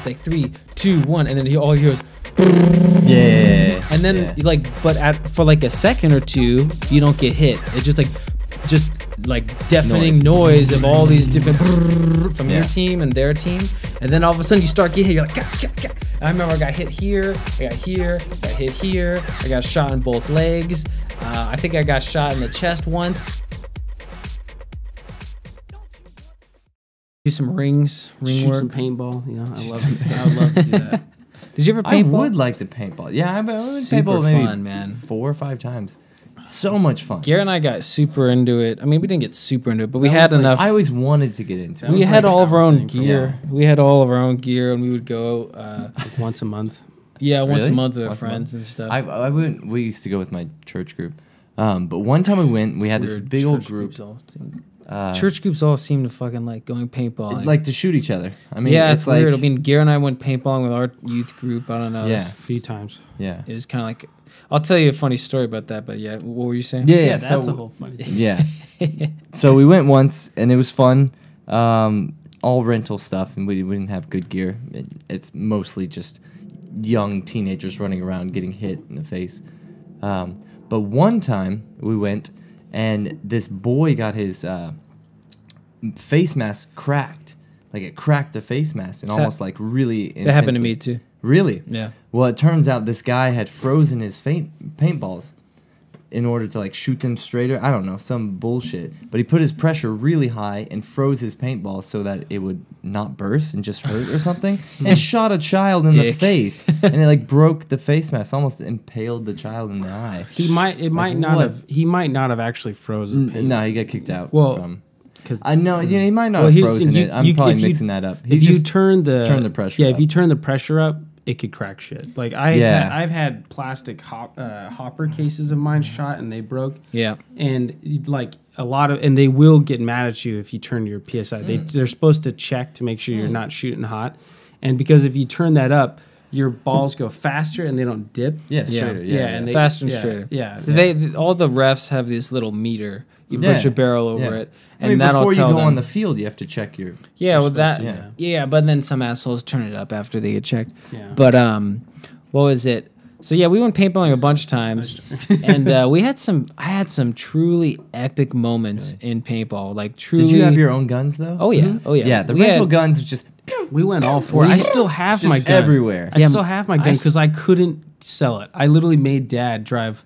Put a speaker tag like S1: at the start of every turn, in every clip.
S1: It's like 3, 2, 1, and then all you hear is.
S2: Yeah.
S1: And then for like a second or two, you don't get hit. It's just like deafening noise of all these different from your team and their team, and then all of a sudden you start getting hit. You're like, gah, gah, gah. I remember I got hit here, I got here, got hit here, I got shot in both legs. I think I got shot in the chest once. Do some ring
S3: Shoot
S1: work.
S3: some paintball. You know, I would love to do that.
S1: Did you ever paintball?
S2: I would like to paintball. Yeah, I've been
S1: Super
S2: paintball maybe
S1: fun, man.
S2: 4 or 5 times. So much fun.
S1: Garrett and I got super into it. I mean, we didn't get super into it, but we had enough.
S2: I always wanted to get into it.
S1: We had all of our own
S3: thing.
S1: gear. We had all of our own gear, and we would go
S3: Like once a month.
S1: yeah, once a
S2: Really?
S1: month with our
S2: Once a
S1: friends and stuff.
S2: I went. We used to go with my church group, but one time we went. We had this
S1: Weird.
S2: big old
S1: Church
S2: group.
S1: groups church groups all seem to fucking like going paintballing.
S2: Like to shoot each other. I mean,
S1: yeah, it's weird. I
S2: like,
S1: mean, Garrett and I went paintballing with our youth group. I don't know.
S2: Yeah.
S3: A few times.
S2: yeah,
S1: It was kind of like. I'll tell you a funny story about that, but yeah, what were you saying?
S2: yeah.
S3: That's
S2: so,
S3: a whole funny thing.
S2: yeah. So we went once, and it was fun. All rental stuff, and we didn't have good gear. It's mostly just young teenagers running around getting hit in the face. But one time we went, and this boy got his face mask cracked. Like it cracked the face mask, and almost like really.
S1: That happened to me too.
S2: Really?
S1: Yeah.
S2: Well, it turns out this guy had frozen his paintballs in order to like shoot them straighter. I don't know, some bullshit. But he put his pressure really high and froze his paintball so that it would not burst and just hurt or something. And shot a child in the
S1: Dick.
S2: face, and it like broke the face mask, almost impaled the child in the eye.
S3: He might not
S2: what?
S3: have. He might not have actually frozen.
S2: No, he got kicked out.
S3: Well,
S2: from.
S3: Because
S2: I know. Yeah, he might not
S3: Well,
S2: have
S3: he's-
S2: frozen
S3: you-
S2: it. I'm
S3: you-
S2: probably
S3: if you-
S2: mixing that up.
S3: if you turn the
S2: pressure
S3: if
S2: up.
S3: you turn the pressure up, it could crack shit. Like I've had plastic hopper cases of mine shot and they broke.
S1: Yeah.
S3: And like a lot of, and they will get mad at you if you turn your PSI. They're supposed to check to make sure you're not shooting hot, and because if you turn that up, your balls go faster and they don't dip.
S2: Yeah, straighter. Yeah,
S3: and they,
S1: Faster and straighter.
S3: Yeah,
S1: So all the refs have this little meter. You put
S2: Yeah.
S1: your barrel over
S2: Yeah.
S1: it,
S2: I
S1: and
S2: mean,
S1: that'll
S2: before you
S1: tell
S2: go
S1: them.
S2: on the field, you have to check your.
S1: Yeah, well that.
S3: to,
S2: yeah.
S1: Yeah, but then some assholes turn it up after they get checked.
S3: Yeah.
S1: But what was it? So yeah, we went paintballing a bunch of times, and I had some truly epic moments in paintball. Like truly.
S2: Did you have your own guns though?
S1: Oh yeah, oh yeah.
S2: Yeah, the
S1: We
S2: rental
S1: had-
S2: guns was just
S3: We went all for it. I still have my gun
S2: everywhere.
S3: I
S1: Yeah,
S3: still have my
S1: I
S3: gun
S1: s-
S3: because I couldn't sell it. I literally made Dad drive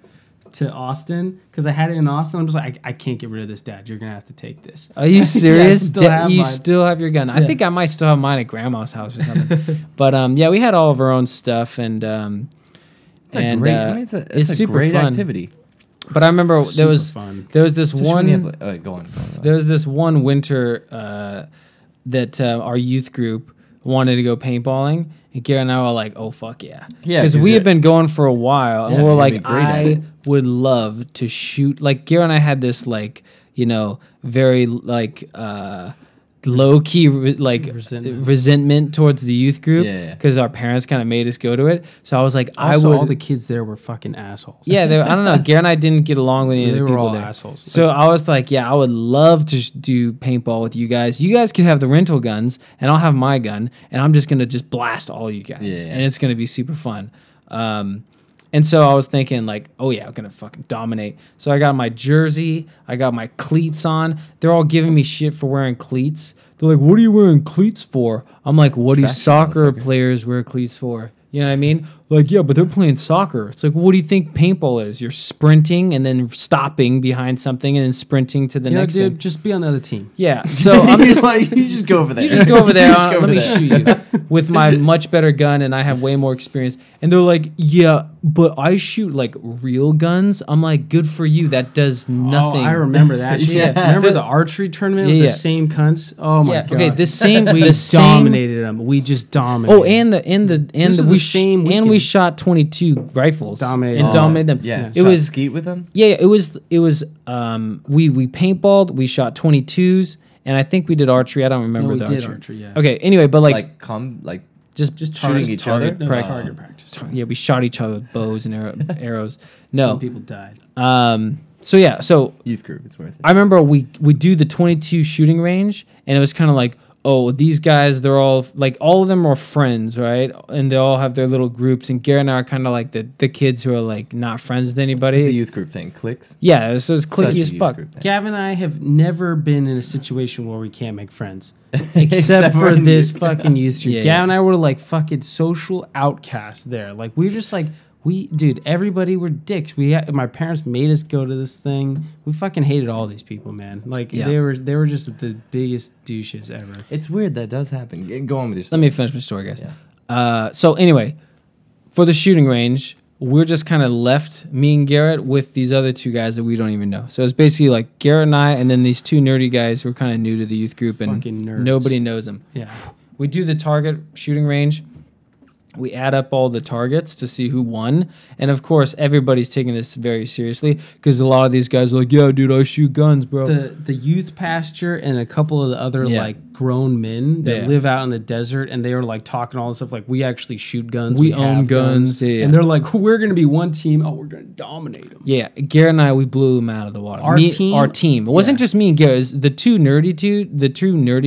S3: to Austin because I had it in Austin. I'm just like, I can't get rid of this, Dad. You're gonna have to take this.
S1: Are you serious?
S3: still have
S1: You
S3: mine.
S1: still have your gun? I
S3: Yeah.
S1: think I might still have mine at Grandma's house or something. But yeah, we had all of our own stuff, and
S2: It's a great. I mean, it's a
S1: super
S2: great
S1: fun.
S2: activity.
S1: But I remember there
S3: Super
S1: was
S3: fun.
S1: there was this
S2: Especially when
S1: one.
S2: you have, like, go on.
S1: There was this one winter that our youth group wanted to go paintballing, and Garrett and I were like, "Oh fuck yeah!"
S2: Yeah,
S1: because
S2: 'cause
S1: we
S2: you're-
S1: had been going for a while, and
S2: Yeah,
S1: we were
S2: you're
S1: like,
S2: gonna be great at
S1: "I
S2: it."
S1: would love to shoot." Like Garrett and I had this like very like low key resentment towards the youth group
S2: Yeah.
S1: because our parents kind of made us go to it. So I was like,
S3: Also,
S1: I would.
S3: all the kids there were fucking assholes.
S1: Yeah, I don't know. Garrett and I didn't get along with any of
S3: They
S1: the
S3: were
S1: people
S3: all
S1: there.
S3: assholes.
S1: So I was like, yeah, I would love to do paintball with you guys. You guys could have the rental guns, and I'll have my gun, and I'm just gonna just blast all you guys,
S2: Yeah.
S1: and it's gonna be super fun. And so I was thinking like, oh yeah, I'm gonna fucking dominate. So I got my jersey, I got my cleats on. They're all giving me shit for wearing cleats. They're like, what are you wearing cleats for? I'm like, what do
S2: Trash
S1: soccer
S2: motherfucker.
S1: players wear cleats for? You know what I mean? Like, yeah, but they're playing soccer. It's like, what do you think paintball is? You're sprinting and then stopping behind something and then sprinting to the
S3: you know,
S1: next
S3: dude,
S1: thing.
S3: just be on the other team.
S1: Yeah. So I'm just
S2: like, you just go over there.
S1: you just go over there.
S2: You just go
S1: Let
S2: over
S1: me
S2: there.
S1: shoot you with my much better gun, and I have way more experience. And they're like, yeah, but I shoot like real guns. I'm like, good for you. That does nothing.
S3: Oh, I remember that shit.
S2: Yeah.
S3: Remember the archery tournament with
S1: Yeah.
S3: the same cunts? Oh my
S1: Yeah,
S3: god.
S1: okay, the same.
S3: we
S1: the same.
S3: dominated them. We just dominated.
S1: Oh, and
S3: This is
S1: we
S3: the same
S1: and
S3: weekend.
S1: we shot 22 rifles
S3: Dominated.
S1: and
S3: Oh,
S1: dominated them.
S2: Yeah,
S1: it was
S2: skeet with them.
S1: Yeah, it was we paintballed, we shot 22s, and I think we did archery. I don't remember
S3: we
S1: the
S3: did
S1: archery.
S3: archery, yeah.
S1: Okay, anyway, but
S2: Like
S1: just
S2: shooting
S3: target-
S2: each
S1: target
S2: other.
S3: No,
S1: practice.
S3: target practice.
S1: Yeah, we shot each other with bows and arrows. No.
S3: Some people died.
S1: So yeah, so
S2: Youth group, it's worth it.
S1: I remember we do the 22 shooting range, and it was kind of like, oh, these guys, they're all like, all of them are friends, right? And they all have their little groups. And Garrett and I are kind of like the kids who are like not friends with anybody.
S2: It's a youth group thing. Cliques.
S1: Yeah, so it's cliquey as fuck.
S3: Gavin and I have never been in a situation where we can't make friends. Except for this fucking youth group.
S1: Yeah,
S3: Gavin and I were like fucking social outcasts there. Like we were just like, dude, everybody were dicks. My parents made us go to this thing. We fucking hated all these people, man. Like they were just the biggest douches ever.
S2: It's weird that does happen. Go on with your story.
S1: Let me finish my story, guys.
S2: Yeah.
S1: So anyway, for the shooting range, we're just kind of left, me and Garrett, with these other two guys that we don't even know. So it's basically like Garrett and I, and then these two nerdy guys who are kind of new to the youth group, and
S3: fucking nerds.
S1: Nobody knows them.
S3: Yeah.
S1: We do the target shooting range. We add up all the targets to see who won. And, of course, everybody's taking this very seriously because a lot of these guys are like, yeah, dude, I shoot guns, bro.
S3: The youth pastor and a couple of the other, like, grown men that live out in the desert, and they were, like, talking all this stuff like, we actually shoot guns.
S1: We own guns. Yeah.
S3: And they're like, we're going to be one team. Oh, we're going to dominate them.
S1: Yeah. Garrett and I, we blew them out of the water.
S3: Our team?
S1: It wasn't just me and Garrett. It was the two nerdy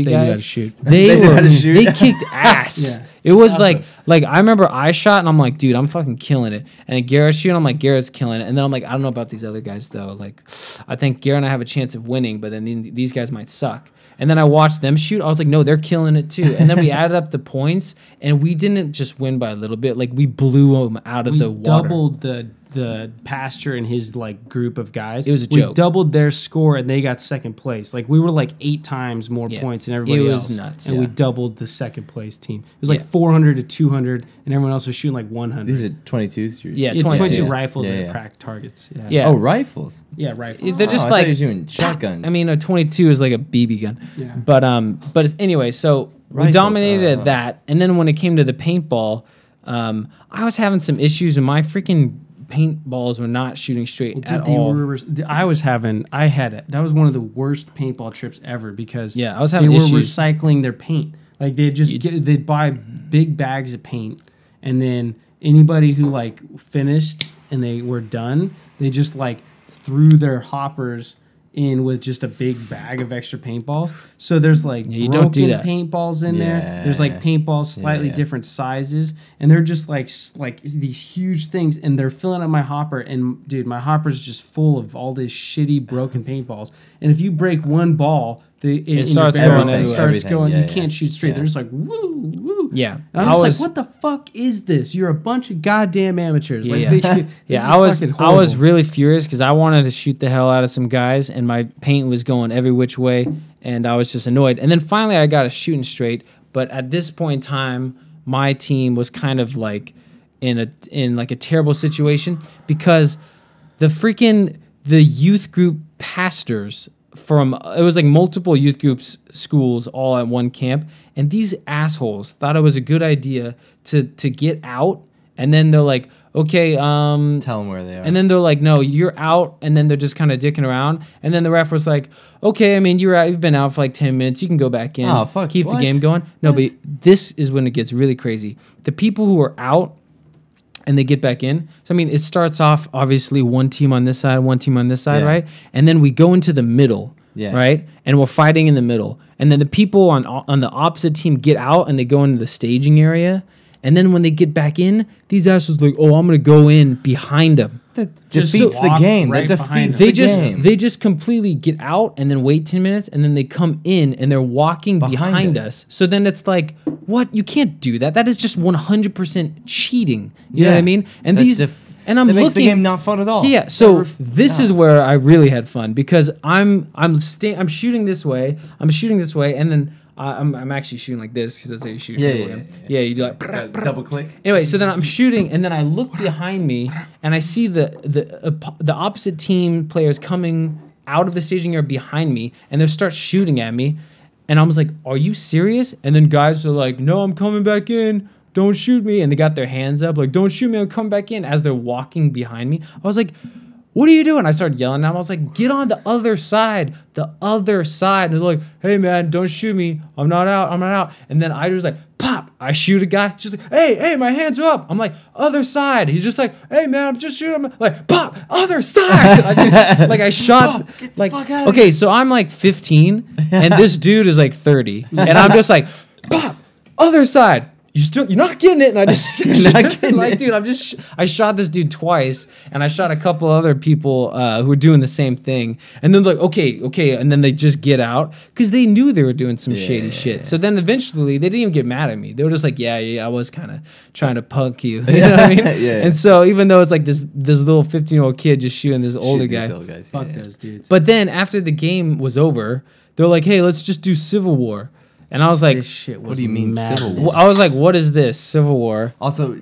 S1: guys.
S3: They knew how to shoot.
S1: They kicked ass.
S3: Yeah.
S1: It was like I remember I shot and I'm like, dude, I'm fucking killing it. And Garrett's shooting, I'm like, Garrett's killing it. And then I'm like, I don't know about these other guys though. Like, I think Garrett and I have a chance of winning, but then these guys might suck. And then I watched them shoot. I was like, no, they're killing it too. And then we added up the points, and we didn't just win by a little bit. Like, we blew them out of the water.
S3: Doubled the pastor and his like group of guys.
S1: It was a joke.
S3: We doubled their score, and they got second place. Like, we were like 8 times more points than everybody else.
S1: It was nuts.
S3: And we doubled the second place team. It was like 400 to 200, and everyone else was shooting like 100.
S2: These are 22s.
S1: Yeah,
S3: 22 rifles and crack targets.
S1: Yeah.
S2: Oh, rifles.
S3: Yeah, rifles.
S1: They're just
S2: I
S1: like,
S2: thought you were doing shotguns.
S1: I mean, a 22 is like a BB gun.
S3: Yeah.
S1: But anyway, so we dominated at that, and then when it came to the paintball, I was having some issues, and my freaking paintballs were not shooting straight at all.
S3: That was one of the worst paintball trips ever because
S1: I was having
S3: they
S1: issues.
S3: were recycling their paint. Like they'd buy big bags of paint, and then anybody who like finished and they were done, they just like threw their hoppers in with just a big bag of extra paintballs. So there's like
S1: you
S3: broken
S1: don't do that.
S3: paintballs in there. There's like paintballs slightly different sizes, and they're just like these huge things, and they're filling up my hopper. And dude, my hopper's just full of all these shitty broken paintballs. And if you break one ball, it
S1: starts going everywhere.
S3: You can't shoot straight. They're just like woo woo.
S1: Yeah,
S3: and I'm just like, what the fuck is this? You're a bunch of goddamn amateurs.
S1: I was really furious because I wanted to shoot the hell out of some guys, and my paint was going every which way, and I was just annoyed. And then finally, I got it shooting straight. But at this point in time, my team was kind of like in like a terrible situation because the youth group pastors it was like multiple youth groups, schools all at one camp, and these assholes thought it was a good idea to get out, and then they're like, okay,
S2: tell them where they are,
S1: and then they're like, no, you're out, and then they're just kind of dicking around, and then the ref was like, okay, I mean, you're out, you've been out for like 10 minutes, you can go back in, keep the game going. No, but this is when it gets really crazy. The people who are out and they get back in. So, I mean, it starts off, obviously, one team on this side, one team on this side, right? And then we go into the middle, right? And we're fighting in the middle. And then the people on the opposite team get out and they go into the staging area. And then when they get back in, these assholes like, oh, I'm going to go in behind them.
S2: That defeats the game. That defeats the game.
S1: They just completely get out and then wait 10 minutes, and then they come in and they're walking behind us. So then it's like, what? You can't do that. That is just 100% cheating. You know what I mean? And and I'm
S2: that
S1: looking.
S2: Makes the game not fun at all.
S1: Yeah. So this is where I really had fun because I'm shooting this way. I'm shooting this way, and then I'm actually shooting like this because that's how you shoot. Yeah. You do like
S2: double click.
S1: Anyway, so then I'm shooting, and then I look behind me, and I see the opposite team players coming out of the staging area behind me, and they start shooting at me, and I was like, "Are you serious?" And then guys are like, "No, I'm coming back in. Don't shoot me!" And they got their hands up, like, "Don't shoot me. I'm coming back in." As they're walking behind me, I was like, what are you doing? I started yelling at him. I was like, get on the other side. The other side. And they're like, hey, man, don't shoot me. I'm not out. And then I just like, pop. I shoot a guy. She's like, hey, my hands are up. I'm like, other side. He's just like, hey, man, I'm just shooting. I'm like, pop, other side. I shot.
S2: Get the fuck out of
S1: okay, so I'm like 15, and this dude is like 30. And I'm just like, pop, other side. You're not getting it, and I just dude, I shot this dude twice, and I shot a couple other people who were doing the same thing, and then like okay, and then they just get out because they knew they were doing some shady shit. So then eventually they didn't even get mad at me. They were just like, yeah, I was kind of trying to punk you, you know what I mean? And so even though it's like this little 15-year-old kid just shooting this older guy,
S3: fuck those dudes.
S1: But then after the game was over, they're like, hey, let's just do Civil War. And I was like,
S3: this shit was
S2: what do you mean Civil War?
S1: I was like, what is this? Civil War.
S2: Also,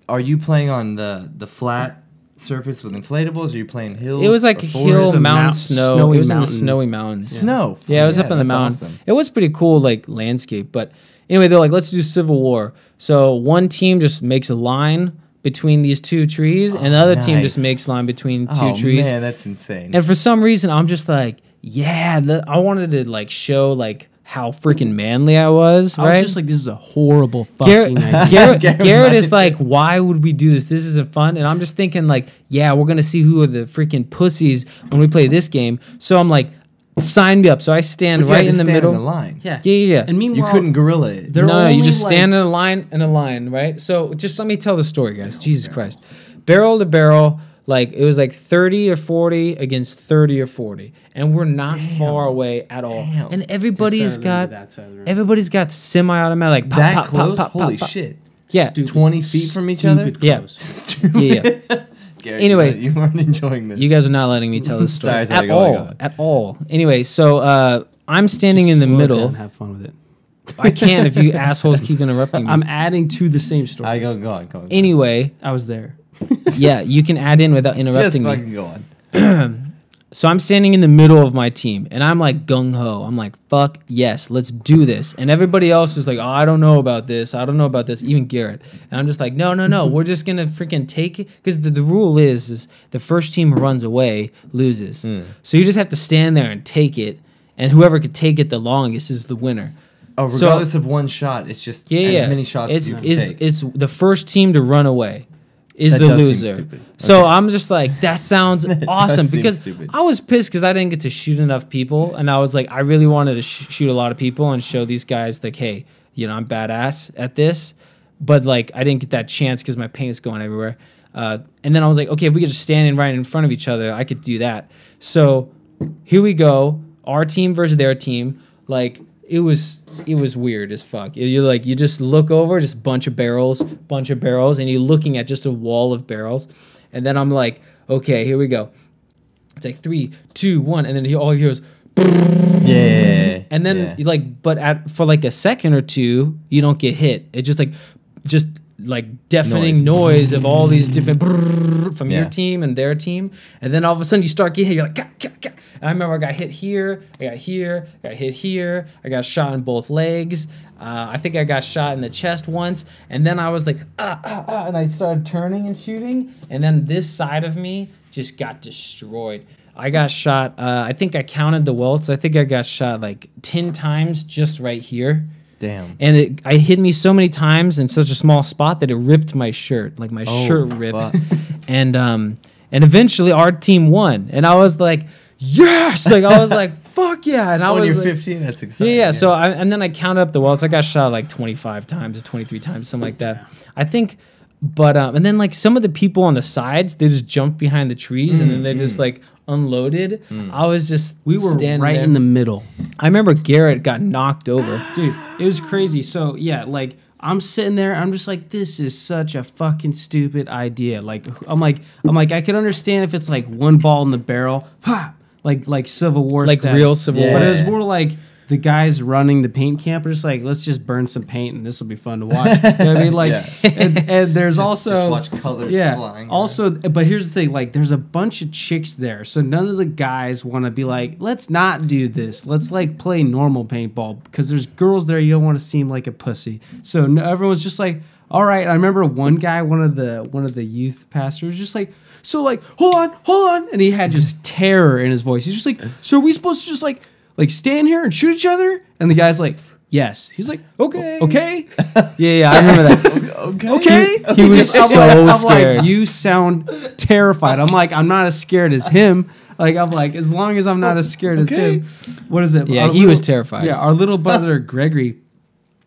S2: are you playing on the flat surface with inflatables, or are you playing hills?
S1: It was like a hill, mountain, snow. It was in the
S3: mountain.
S1: snowy mountains.
S2: Yeah. Snow.
S1: Yeah, it was up in the
S2: that's
S1: mountain.
S2: Awesome.
S1: It was pretty cool, like landscape. But anyway, they're like, let's do Civil War. So one team just makes a line between these two trees, and the other team just makes a line between two trees.
S2: Man, that's insane.
S1: And for some reason, I'm just like, yeah, I wanted to like show like how freaking manly I was, right?
S3: I was just like, this is a horrible fucking idea.
S1: Garrett is like, why would we do this? This isn't fun. And I'm just thinking like, yeah, we're going to see who are the freaking pussies when we play this game. So I'm like, sign me up. So I stand right in the middle.
S2: In the line.
S1: Yeah.
S3: And meanwhile,
S2: You couldn't gorilla it.
S1: No, you just stand in a line, right? So just let me tell the story, guys. Jesus Christ. Barrel to barrel. Like, it was like 30 or 40 against 30 or 40. And we're not far away at all. And everybody's got semi-automatic. Like, pop,
S2: that
S1: pop,
S2: close?
S1: pop, pop,
S2: Holy
S1: pop.
S2: shit.
S1: Yeah.
S2: 20 feet from each other?
S1: Yeah. Yeah.
S2: Gary,
S1: Anyway.
S2: you weren't enjoying this.
S1: You guys are not letting me tell this story.
S2: Sorry,
S1: At all. Anyway, so I'm standing in the middle.
S3: Have fun with it.
S1: I can't if you assholes keep interrupting me.
S3: I'm adding to the same story.
S2: I go on.
S1: Anyway.
S3: I was there.
S1: Yeah, you can add in without interrupting
S2: Just
S1: me.
S2: fucking go on.
S1: So I'm standing in the middle of my team, and I'm like gung-ho. I'm like, fuck yes, let's do this. And everybody else is like, oh, I don't know about this. Even Garrett. And I'm just like, no. We're just going to freaking take it. Because the rule is the first team who runs away loses. So you just have to stand there and take it, and whoever could take it the longest is the winner.
S2: Oh, regardless of one shot, it's just as many shots as you can take.
S1: It's the first team to run away is
S2: that
S1: the
S2: does
S1: loser.
S2: seem stupid.
S1: So
S2: Okay.
S1: I'm just like, that sounds awesome because
S2: stupid.
S1: I was pissed because I didn't get to shoot enough people, and I was like, I really wanted to shoot a lot of people and show these guys like, hey, I'm badass at this, but like I didn't get that chance because my paint is going everywhere. And then I was like, okay, if we could just stand right in front of each other, I could do that. So here we go, our team versus their team, like. It was weird as fuck. You just look over, just bunch of barrels, and you're looking at just a wall of barrels, and then I'm like, okay, here we go. It's like 3, 2, 1, and then all you hear is,
S2: yeah,
S1: and then for like a second or two, you don't get hit. It just deafening noise of all these different from your team and their team, and then all of a sudden you start getting hit. You're like, gah, gah, gah. And I remember I got hit here, I got hit here, I got shot in both legs. I think I got shot in the chest once, and then I was like, and I started turning and shooting, and then this side of me just got destroyed. I got shot. I think I counted the welts. I think I got shot like 10 times just right here.
S2: Damn.
S1: And it hit me so many times in such a small spot that it ripped my shirt. Like my shirt ripped.
S2: Fuck.
S1: And eventually our team won. And I was like, yes! Like I was like, fuck yeah. And I was
S2: you're
S1: like,
S2: 15, that's exciting.
S1: Yeah. So and then I counted up the welts. I got shot like 25 times or 23 times, something like that. I think, but and then like some of the people on the sides, they just jumped behind the trees and then they just like unloaded. I was just
S3: We were
S1: standing
S3: right
S1: there.
S3: in the middle.
S1: I remember Garrett got knocked over.
S3: Dude, it was crazy. So, yeah, like, I'm sitting there, I'm just like, this is such a fucking stupid idea. Like, I'm like, I could understand if it's like one ball in the barrel, like Civil War
S1: Like
S3: status.
S1: real Civil
S2: Yeah.
S1: War.
S3: But it was more like the guys running the paint camp are just like, let's just burn some paint and this will be fun to watch. You know what I mean? Like, and there's also
S2: just watch colors flying.
S3: Also, but here's the thing: like, there's a bunch of chicks there, so none of the guys want to be like, let's not do this. Let's like play normal paintball because there's girls there. You don't want to seem like a pussy. So everyone's just like, all right. I remember one guy, one of the youth pastors, just like, so like, hold on, and he had just terror in his voice. He's just like, so are we supposed to just like stand here and shoot each other? And the guy's like, yes. He's like, okay.
S1: Yeah, I remember that.
S3: Okay.
S1: He was so scared.
S3: Like, you sound terrified. I'm like, I'm not as scared as him. Like, I'm like, as long as I'm not as scared as him. What is it?
S1: Yeah, he was terrified.
S3: Yeah, our little brother Gregory,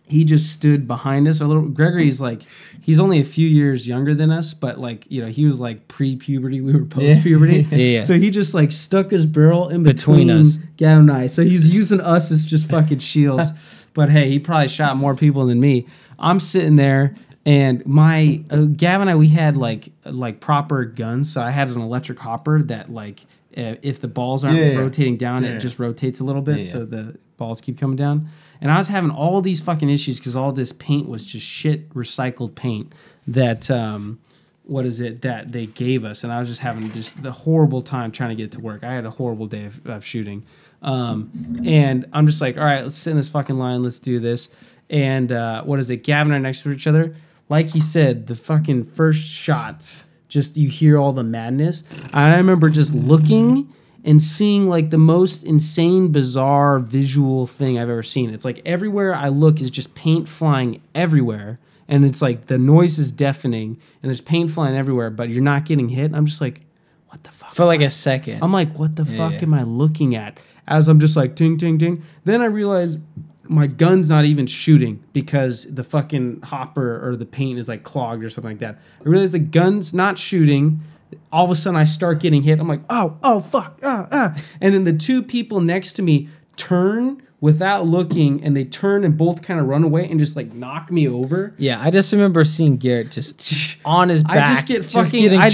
S3: he just stood behind us. Our little Gregory's like, he's only a few years younger than us, but like, you know, he was like pre-puberty. We were post-puberty.
S1: Yeah.
S3: So he just like stuck his barrel in between
S1: us.
S3: Gavin and I. So he's using us as just fucking shields. But hey, he probably shot more people than me. I'm sitting there, and my Gavin and I, we had like proper guns. So I had an electric hopper that like if the balls aren't rotating down, it just rotates a little bit, so the balls keep coming down. And I was having all these fucking issues because all this paint was just shit recycled paint that that they gave us, and I was just having just the horrible time trying to get it to work. I had a horrible day of shooting. And I'm just like, all right, let's sit in this fucking line. Let's do this. And Gavin and I are next to each other. Like he said, the fucking first shots, just you hear all the madness. I remember just looking and seeing like the most insane, bizarre visual thing I've ever seen. It's like everywhere I look is just paint flying everywhere. And it's like the noise is deafening and there's paint flying everywhere, but you're not getting hit. I'm just like, what the fuck?
S1: For like a second.
S3: I'm like, what the fuck am I looking at? As I'm just like, ting, ting, ting. Then I realized my gun's not even shooting because the fucking hopper or the paint is like clogged or something like that. I realized the gun's not shooting. All of a sudden I start getting hit. I'm like, oh, fuck, And then the two people next to me turn without looking, and they turn and both kind of run away and just like knock me over.
S1: Yeah, I just remember seeing Garrett just on his back,
S3: I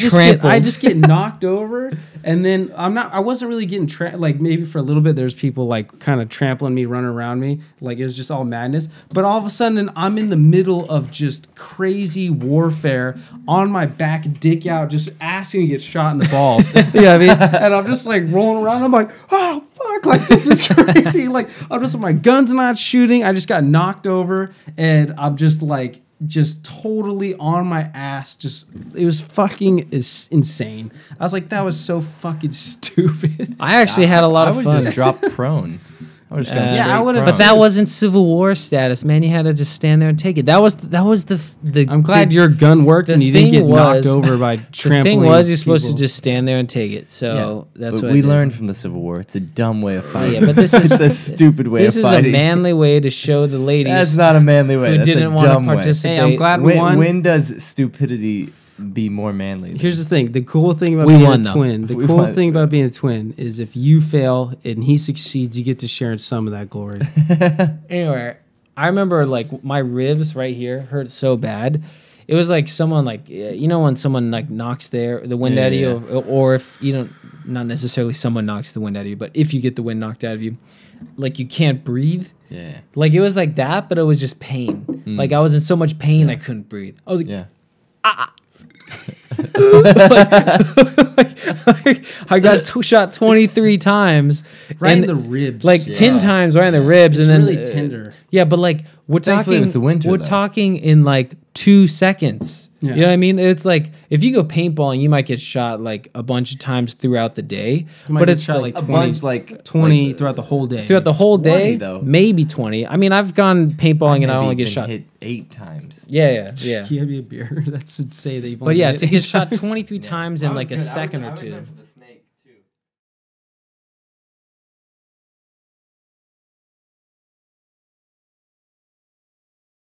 S3: just get knocked over, and then I wasn't really getting like maybe for a little bit there's people like kind of trampling me, running around me, like it was just all madness. But all of a sudden I'm in the middle of just crazy warfare on my back, dick out, just asking to get shot in the balls. You know what I mean? And I'm just like rolling around. I'm like, oh fuck, like this is crazy. Like my gun's not shooting. I just got knocked over, and I'm just like, just totally on my ass. Just, it was fucking insane. I was like, that was so fucking stupid.
S1: I actually had a lot of fun.
S2: I would just drop prone. I would just
S3: I would have.
S1: But that wasn't Civil War status, man. You had to just stand there and take it. That was the.
S3: I'm glad your gun worked and you didn't get knocked over by trampling.
S1: The thing was, you're supposed to just stand there and take it. So that's what
S2: we learned from the Civil War. It's a dumb way of fighting.
S1: Yeah, but this is
S2: it's a stupid way of fighting.
S1: This is a manly way to show the ladies.
S2: That's not a manly way.
S1: Who didn't want to participate.
S3: Hey, I'm glad we won.
S2: When does stupidity be more manly?
S3: Here's the thing. The cool thing about being a twin. The cool thing about being a twin is if you fail and he succeeds, you get to share in some of that glory.
S1: Anyway, I remember like my ribs right here hurt so bad. It was like someone like, you know, when someone like knocks the wind out of you, or if you don't, not necessarily someone knocks the wind out of you, but if you get the wind knocked out of you, like you can't breathe.
S2: Yeah.
S1: Like it was like that, but it was just pain. Like I was in so much pain I couldn't breathe. I was like, I got shot 23 times,
S3: right in the ribs,
S1: like 10 times right in the ribs,
S3: it's
S1: and then
S3: really tender.
S1: Yeah, but like we're
S2: Thankfully,
S1: talking,
S2: it was the winter,
S1: we're
S2: though.
S1: talking in like 2 seconds.
S3: Yeah.
S1: You know what I mean? It's like if you go paintballing, you might get shot like a bunch of times throughout the day,
S3: but it's shot like 20 throughout the whole day.
S1: Throughout the whole day,
S2: 20 though.
S1: Maybe 20. I mean, I've gone paintballing and I only get shot
S2: hit 8 times.
S1: Yeah.
S3: Give me a beer. That should say that you've
S1: But
S3: only
S1: yeah,
S3: hit
S1: to
S3: 8
S1: get shot
S3: times.
S1: 23 times in like a second or two.